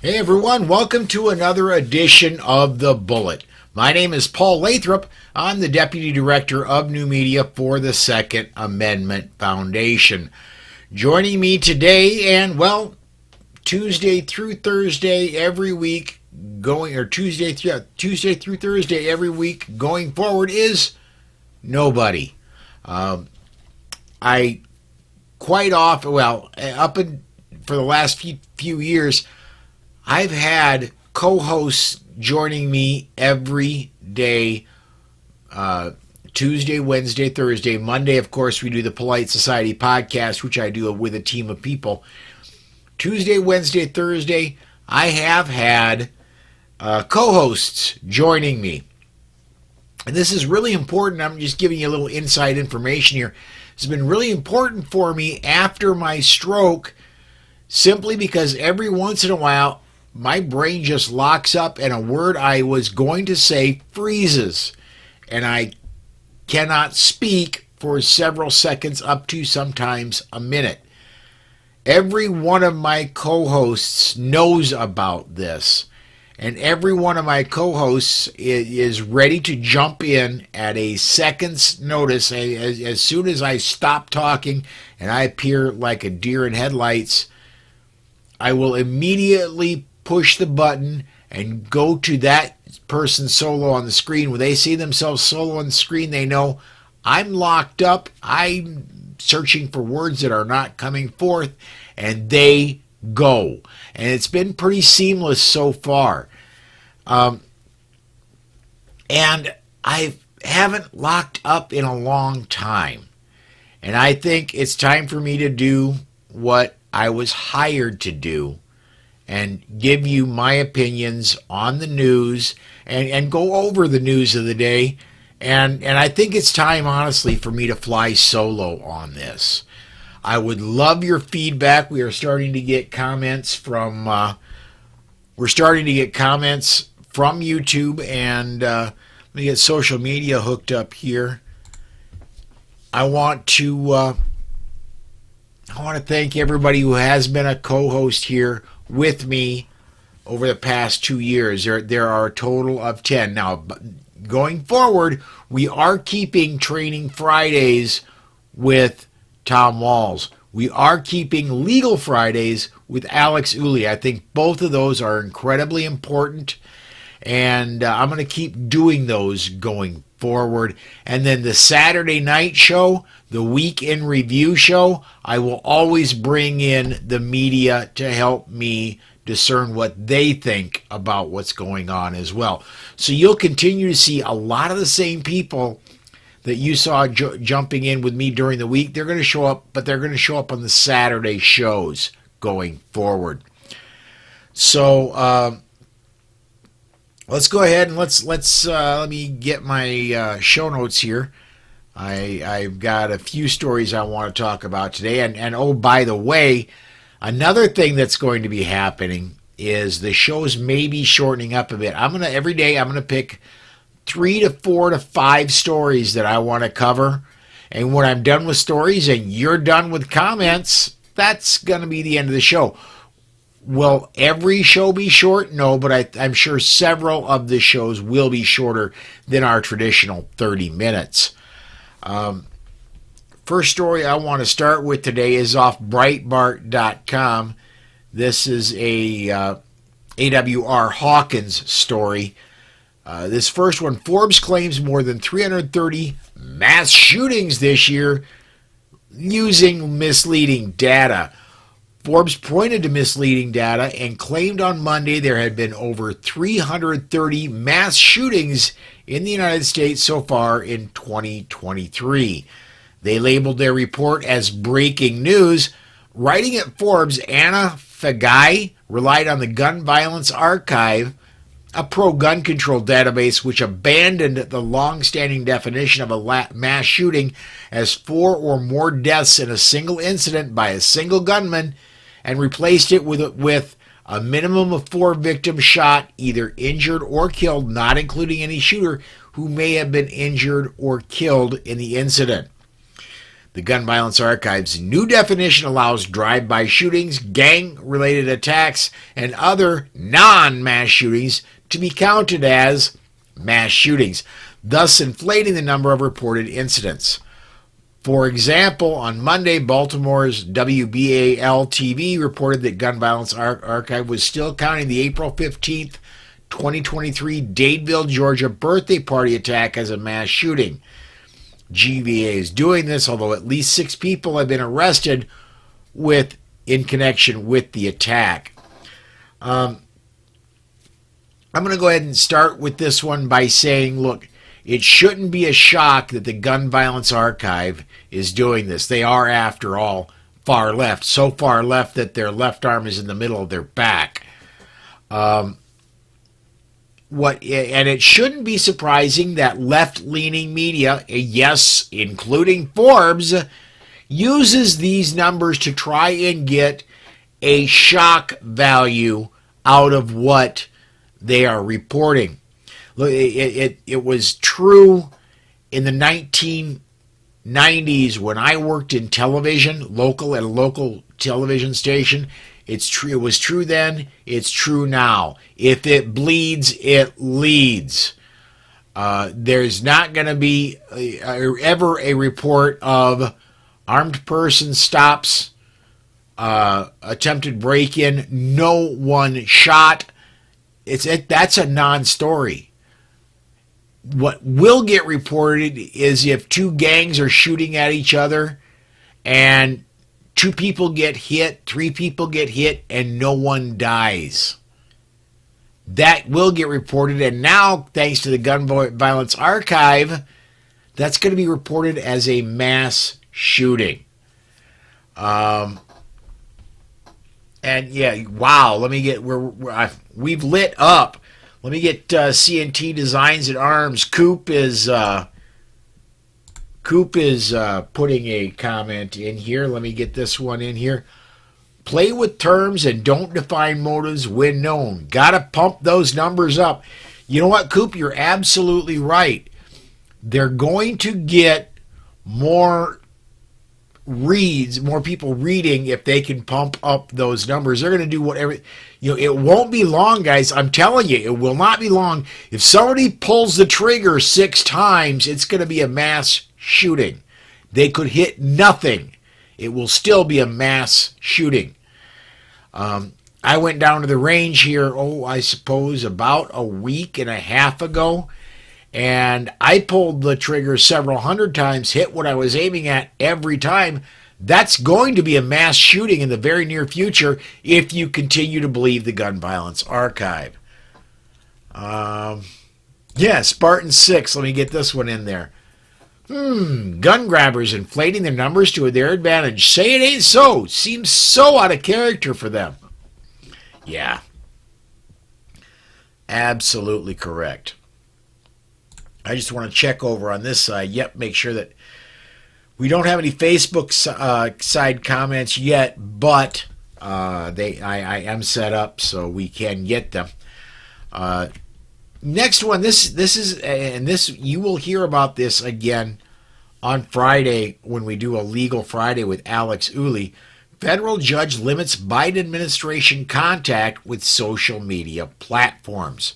Hey everyone, welcome to another edition of The Bullet. My name is Paul Lathrop. I'm the Deputy Director of New Media for the Second Amendment Foundation. Joining me today and, Tuesday through Thursday every week Tuesday through Thursday every week going forward is nobody. I quite often, for the last few years, I've had co-hosts joining me every day, Tuesday, Wednesday, Thursday. Monday, of course, we do the Polite Society podcast, which I do with a team of people. Tuesday, Wednesday, Thursday, I have had co-hosts joining me. And this is really important. I'm just giving you a little inside information here. It's been really important for me after my stroke, simply because every once in a while, my brain just locks up and a word I was going to say freezes. And I cannot speak for several seconds up to sometimes a minute. Every one of my co-hosts knows about this. And every one of my co-hosts is ready to jump in at a second's notice. As soon as I stop talking and I appear like a deer in headlights, I will immediately push the button and go to that person solo on the screen. When they see themselves solo on the screen, they know I'm locked up. I'm searching for words that are not coming forth, and they go. And it's been pretty seamless so far. And I haven't locked up in a long time. And I think it's time for me to do what I was hired to do and give you my opinions on the news and go over the news of the day. And I think it's time, honestly, for me to fly solo on this. I would love your feedback. We are starting to get comments from YouTube, and let me get social media hooked up here. I want to thank everybody who has been a co-host here with me over the past 2 years. There are a total of 10. Now, going forward, we are keeping Training Fridays with Tom Walls. We are keeping Legal Fridays with Alex Uli. I think both of those are incredibly important, and I'm going to keep doing those going forward. And then the Saturday night show, the Week in Review show, I will always bring in the media to help me discern what they think about what's going on as well. So you'll continue to see a lot of the same people that you saw jumping in with me during the week. They're going to show up, but they're going to show up on the Saturday shows going forward. So let's go ahead and let me get my show notes here. I've got a few stories I want to talk about today. And oh, by the way, another thing that's going to be happening is the shows may be shortening up a bit. Every day I'm going to pick 3 to 4 to 5 stories that I want to cover. And when I'm done with stories and you're done with comments, that's going to be the end of the show. Will every show be short? No, but I'm sure several of the shows will be shorter than our traditional 30 minutes. First story I want to start with today is off Breitbart.com. This is a AWR Hawkins story. This first one, Forbes claims more than 330 mass shootings this year using misleading data. Forbes pointed to misleading data and claimed on Monday there had been over 330 mass shootings in the United States so far in 2023. They labeled their report as breaking news. Writing at Forbes, Anna Fagai relied on the Gun Violence Archive, a pro-gun control database which abandoned the long-standing definition of a mass shooting as 4 or more deaths in a single incident by a single gunman, and replaced it with a minimum of 4 victims shot, either injured or killed, not including any shooter who may have been injured or killed in the incident. The Gun Violence Archive's new definition allows drive-by shootings, gang-related attacks, and other non-mass shootings to be counted as mass shootings, thus inflating the number of reported incidents. For example, on Monday, Baltimore's WBAL-TV reported that Gun Violence Archive was still counting the April 15th, 2023 Dadeville, Georgia birthday party attack as a mass shooting. GVA is doing this, although at least 6 people have been arrested in connection with the attack. I'm going to go ahead and start with this one by saying, look, it shouldn't be a shock that the Gun Violence Archive is doing this. They are, after all, far left. So far left that their left arm is in the middle of their back. And it shouldn't be surprising that left-leaning media, yes, including Forbes, uses these numbers to try and get a shock value out of what they are reporting. Look, it was true in the 1990s when I worked in television, at a local television station. It's true. It was true then. It's true now. If it bleeds, it leads. There's not going to be ever a report of armed person stops, attempted break-in, no one shot. That's a non-story. What will get reported is if 2 gangs are shooting at each other and 2 people get hit, 3 people get hit, and no one dies. That will get reported, and now, thanks to the Gun Violence Archive, that's going to be reported as a mass shooting. And yeah, wow, let me get, we've lit up. Let me get CNT Designs and Arms. Coop is putting a comment in here. Let me get this one in here. Play with terms and don't define motives when known. Gotta pump those numbers up. You know what, Coop? You're absolutely right. They're going to get more reads, more people reading if they can pump up those numbers. They're going to do whatever. It won't be long, guys. I'm telling you, it will not be long. If somebody pulls the trigger 6 times, it's going to be a mass shooting. They could hit nothing. It will still be a mass shooting. I went down to the range here, I suppose about a week and a half ago, and I pulled the trigger several hundred times, hit what I was aiming at every time. That's going to be a mass shooting in the very near future if you continue to believe the Gun Violence Archive. Yeah, Spartan 6. Let me get this one in there. Gun grabbers inflating their numbers to their advantage. Say it ain't so. Seems so out of character for them. Yeah. Absolutely correct. I just want to check over on this side. Yep, make sure that we don't have any Facebook side comments yet, but I am set up so we can get them. Next one, this is, and this you will hear about this again on Friday when we do a Legal Friday with Alex Uli. Federal judge limits Biden administration contact with social media platforms.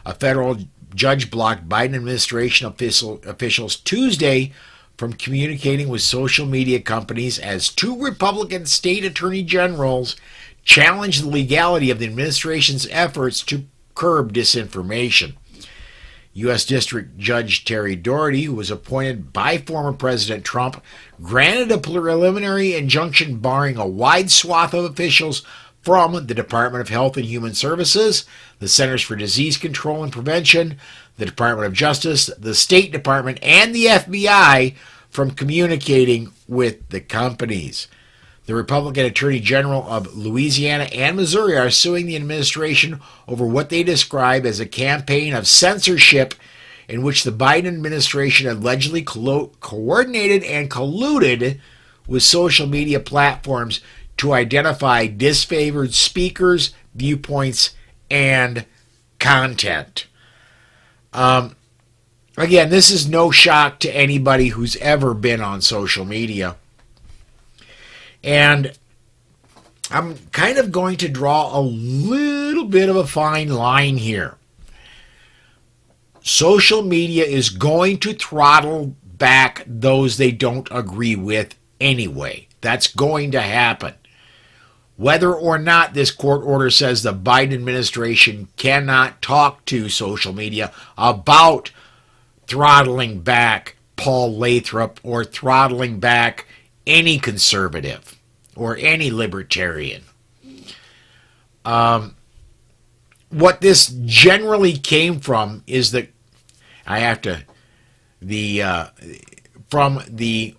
A federal judge blocked Biden administration officials Tuesday from communicating with social media companies as 2 Republican state attorney generals challenged the legality of the administration's efforts to curb disinformation. U.S. District Judge Terry Doherty, who was appointed by former President Trump, granted a preliminary injunction barring a wide swath of officials from the Department of Health and Human Services, the Centers for Disease Control and Prevention, the Department of Justice, the State Department, and the FBI from communicating with the companies. The Republican Attorney General of Louisiana and Missouri are suing the administration over what they describe as a campaign of censorship in which the Biden administration allegedly coordinated and colluded with social media platforms to identify disfavored speakers, viewpoints, and content. Again, this is no shock to anybody who's ever been on social media. And I'm kind of going to draw a little bit of a fine line here. Social media is going to throttle back those they don't agree with anyway. That's going to happen. Whether or not this court order says the Biden administration cannot talk to social media about throttling back Paul Lathrop or throttling back any conservative or any libertarian. What this generally came from is that from the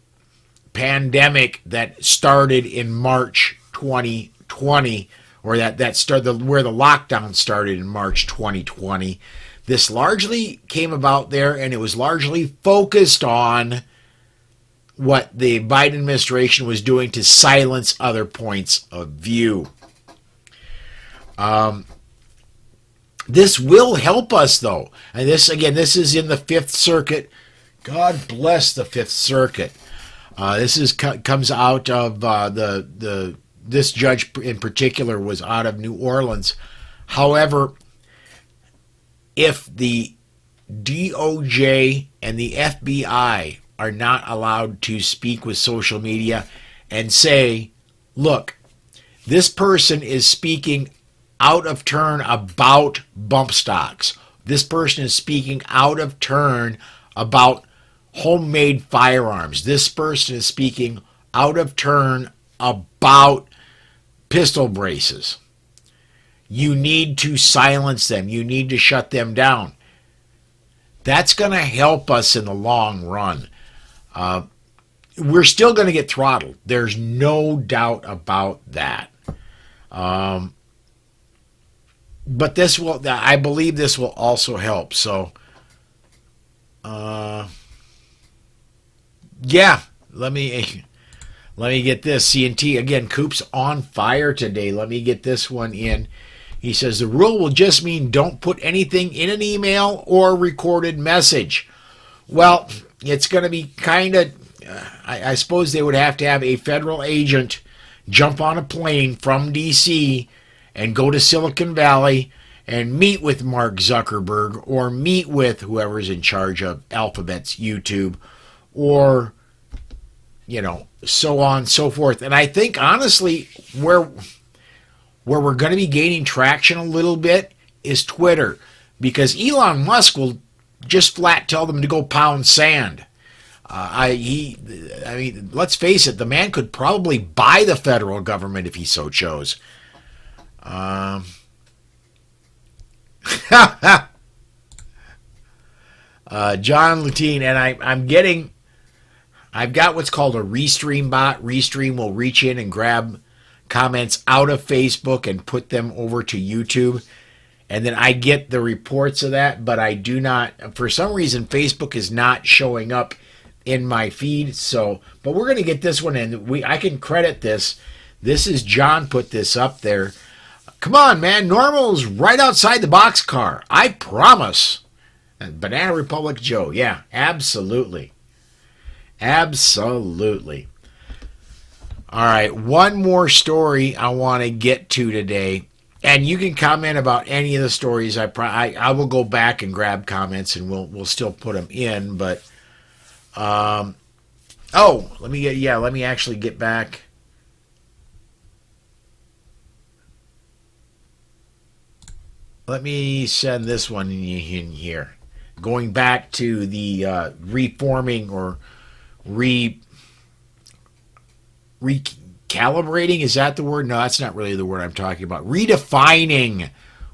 pandemic that started in March 2020, or that started where the lockdown started in March 2020. This largely came about there, and it was largely focused on what the Biden administration was doing to silence other points of view. This will help us, though. And this is in the Fifth Circuit. God bless the Fifth Circuit. This comes out of this judge in particular was out of New Orleans. However, if the DOJ and the FBI are not allowed to speak with social media and say, look, this person is speaking out of turn about bump stocks. This person is speaking out of turn about homemade firearms. This person is speaking out of turn about pistol braces. You need to silence them. You need to shut them down. That's going to help us in the long run. We're still going to get throttled. There's no doubt about that. But I believe this will also help. So, yeah, let me get this. CNT, again, Coop's on fire today. Let me get this one in. He says, the rule will just mean don't put anything in an email or recorded message. Well, it's going to be kind of, I suppose they would have to have a federal agent jump on a plane from D.C. and go to Silicon Valley and meet with Mark Zuckerberg or meet with whoever's in charge of Alphabet's YouTube or, so on and so forth. And I think, honestly, where we're going to be gaining traction a little bit is Twitter, because Elon Musk will just flat tell them to go pound sand. I mean, let's face it, the man could probably buy the federal government if he so chose. John Lutine, and I've got what's called a Restream bot. Restream will reach in and grab comments out of Facebook and put them over to YouTube. And then I get the reports of that, but I do not, for some reason, Facebook is not showing up in my feed. So, but we're going to get this one in. I can credit this. This is John put this up there. Come on, man. Normal's right outside the boxcar. I promise. Banana Republic Joe. Yeah, absolutely. Absolutely. All right, one more story I want to get to today. And you can comment about any of the stories. I will go back and grab comments, and we'll still put them in. But let me actually get back. Let me send this one in here. Going back to the reforming or recalibrating, is that the word? No, that's not really the word I'm talking about. Redefining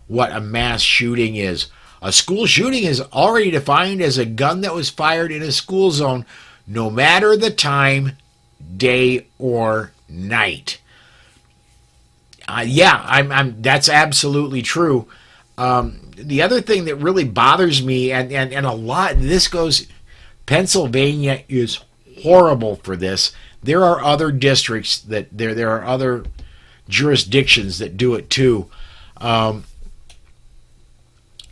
what a mass shooting is. A school shooting is already defined as a gun that was fired in a school zone, no matter the time, day, or night. That's absolutely true. The other thing that really bothers me, and a lot, this goes, Pennsylvania is horrible for this. There are other districts there are other jurisdictions that do it too.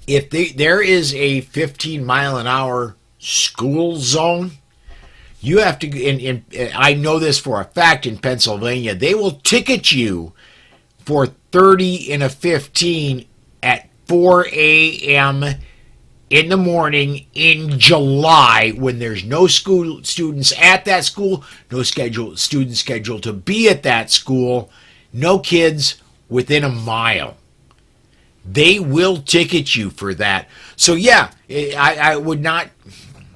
if there is a 15-mile-an-hour school zone, you have to, I know this for a fact in Pennsylvania, they will ticket you for 30 in a 15 at 4 a.m. in the morning in July when there's no school students at that school, no students scheduled to be at that school, no kids within a mile. They will ticket you for that. So yeah, I would not.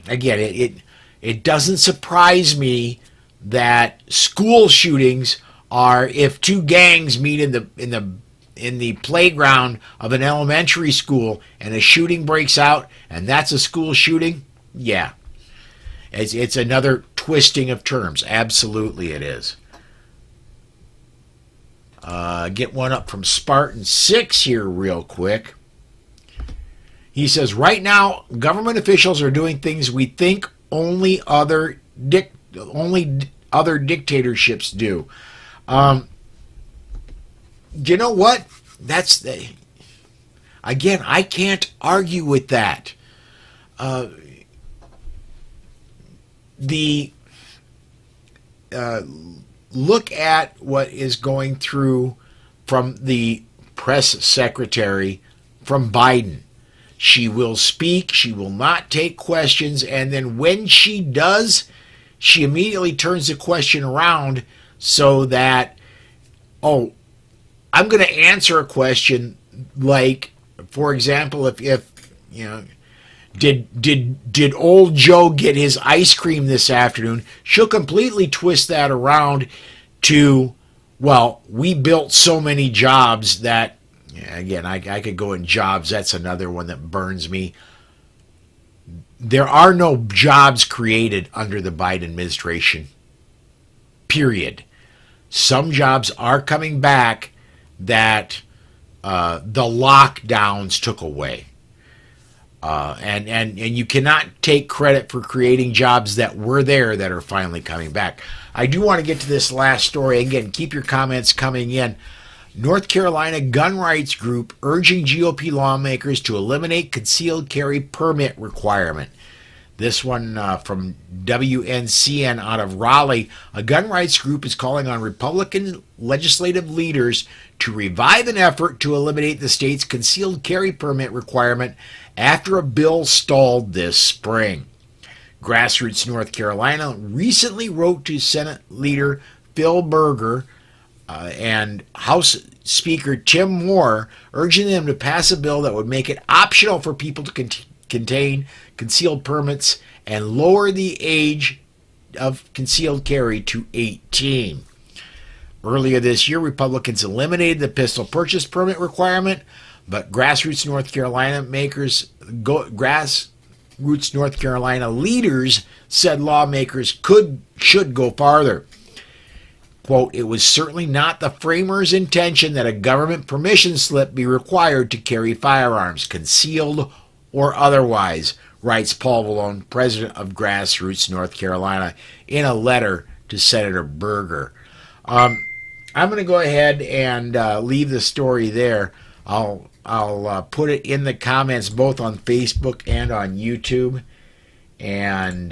Again, it doesn't surprise me that school shootings are if two gangs meet in the playground of an elementary school and a shooting breaks out and that's a school shooting. Yeah, it's another twisting of terms. Absolutely, it is. Get one up from Spartan 6 here real quick. He says, right now, government officials are doing things we think only other dictatorships do. You know what? Again, I can't argue with that. Look at what is going through from the press secretary from Biden. She will speak, she will not take questions, and then when she does, she immediately turns the question around so that, oh, I'm going to answer a question like, for example, if you know, did old Joe get his ice cream this afternoon? She'll completely twist that around to, well, we built so many jobs that, again, I could go in jobs. That's another one that burns me. There are no jobs created under the Biden administration, period. Some jobs are coming back that the lockdowns took away. And you cannot take credit for creating jobs that were there that are finally coming back. I do want to get to this last story. Again, keep your comments coming in. North Carolina gun rights group urging GOP lawmakers to eliminate concealed carry permit requirement. This one from WNCN out of Raleigh. A gun rights group is calling on Republican legislative leaders to revive an effort to eliminate the state's concealed carry permit requirement after a bill stalled this spring. Grassroots North Carolina recently wrote to Senate Leader Phil Berger and House Speaker Tim Moore, urging them to pass a bill that would make it optional for people to contain concealed permits and lower the age of concealed carry to 18. Earlier this year, Republicans eliminated the pistol purchase permit requirement, but Grassroots North Carolina leaders said lawmakers should go farther. Quote, it was certainly not the framers' intention that a government permission slip be required to carry firearms, concealed or otherwise, writes Paul Vallone, president of Grassroots North Carolina, in a letter to Senator Berger. I'm going to go ahead and leave the story there. I'll put it in the comments both on Facebook and on YouTube, and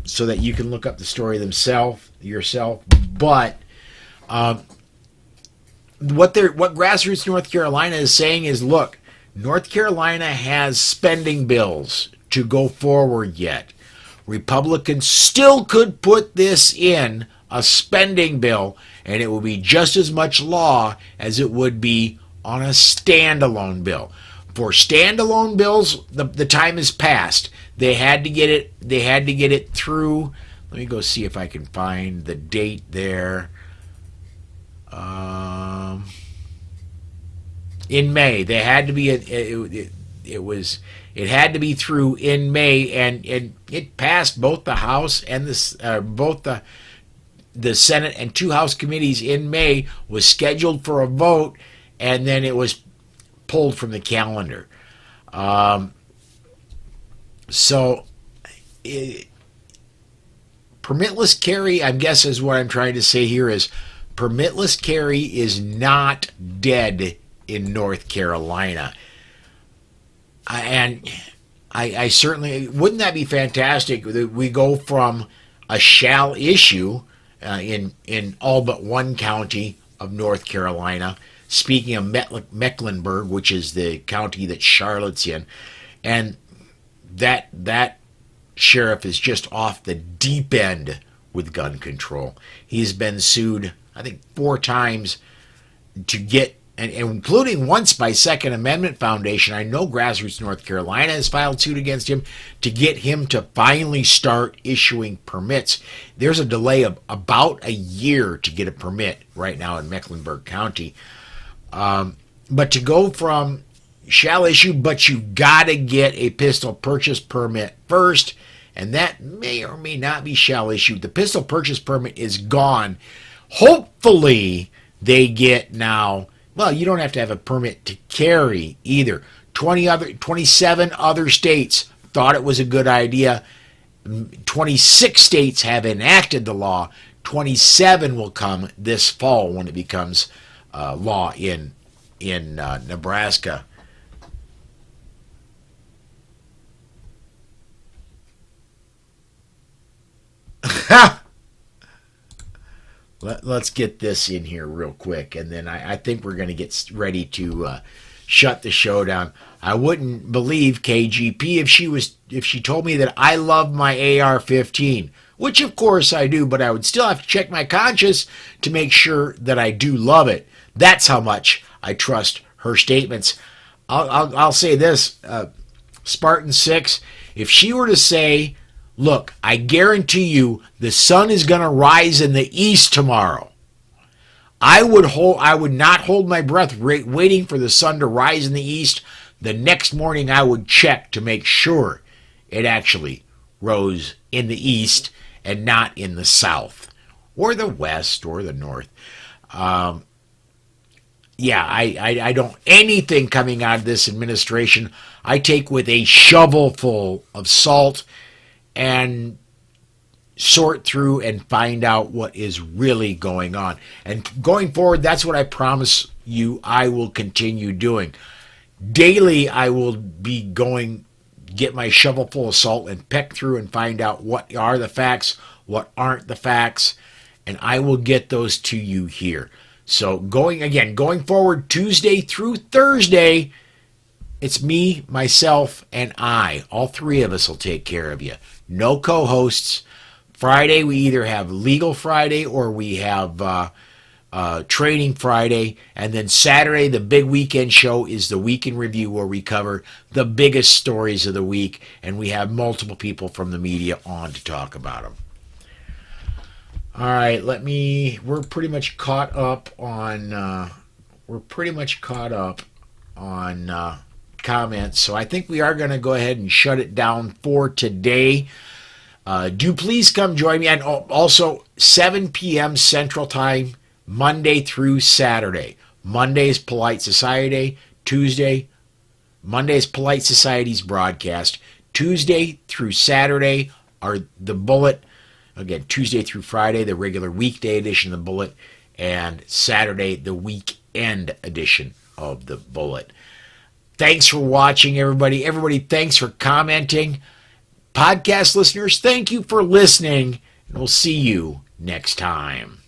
so that you can look up the story yourself. But what Grassroots North Carolina is saying is, look, North Carolina has spending bills to go forward yet. Republicans still could put this in a spending bill, and it will be just as much law as it would be on a standalone bill. For standalone bills, the time has passed. They had to get it through. Let me go see if I can find the date there. In May, they had to be. It had to be through in May, and it passed both the House and the Senate and two House committees in May. Was scheduled for a vote, and then it was pulled from the calendar. Permitless carry, I guess, is what I'm trying to say here, is permitless carry is not dead in North Carolina. And I certainly, wouldn't that be fantastic that we go from a shall issue in all but one county of North Carolina. Speaking of Mecklenburg, which is the county that Charlotte's in, and that sheriff is just off the deep end with gun control. He's been sued, I think, 4 times to get, and including once by Second Amendment Foundation. I know Grassroots North Carolina has filed suit against him to get him to finally start issuing permits. There's a delay of about a year to get a permit right now in Mecklenburg County. But to go from shall issue, but you gotta get a pistol purchase permit first, and that may or may not be shall issue. The pistol purchase permit is gone. Hopefully they get now, well, you don't have to have a permit to carry either. 27 other states thought it was a good idea. 26 states have enacted the law. 27 will come this fall when it becomes law in Nebraska. Let's get this in here real quick, and then I think we're going to get ready to shut the show down. I wouldn't believe KGP if she told me that I love my AR-15, which of course I do, but I would still have to check my conscience to make sure that I do love it. That's how much I trust her statements. I'll say this, Spartan 6, if she were to say, look, I guarantee you the sun is going to rise in the east tomorrow, I would not hold my breath waiting for the sun to rise in the east. The next morning I would check to make sure it actually rose in the east and not in the south or the west or the north. Yeah, I don't, anything coming out of this administration, I take with a shovelful of salt and sort through and find out what is really going on. And going forward, that's what I promise you I will continue doing. Daily, I will be get my shovel full of salt and peck through and find out what are the facts, what aren't the facts, and I will get those to you here. So going forward, Tuesday through Thursday, it's me, myself, and I. All 3 of us will take care of you. No co-hosts. Friday, we either have Legal Friday or we have Training Friday. And then Saturday, the big weekend show, is the Week in Review, where we cover the biggest stories of the week. And we have multiple people from the media on to talk about them. All right, we're pretty much caught up on comments, so I think we are going to go ahead and shut it down for today. Do please come join me, and also 7 p.m. Central Time, Monday through Saturday. Monday is Polite Society. Monday is Polite Society's broadcast. Tuesday through Saturday are the Bullet. Again, Tuesday through Friday, the regular weekday edition of the Bullet, and Saturday, the weekend edition of the Bullet. Thanks for watching, everybody. Everybody, thanks for commenting. Podcast listeners, thank you for listening, and we'll see you next time.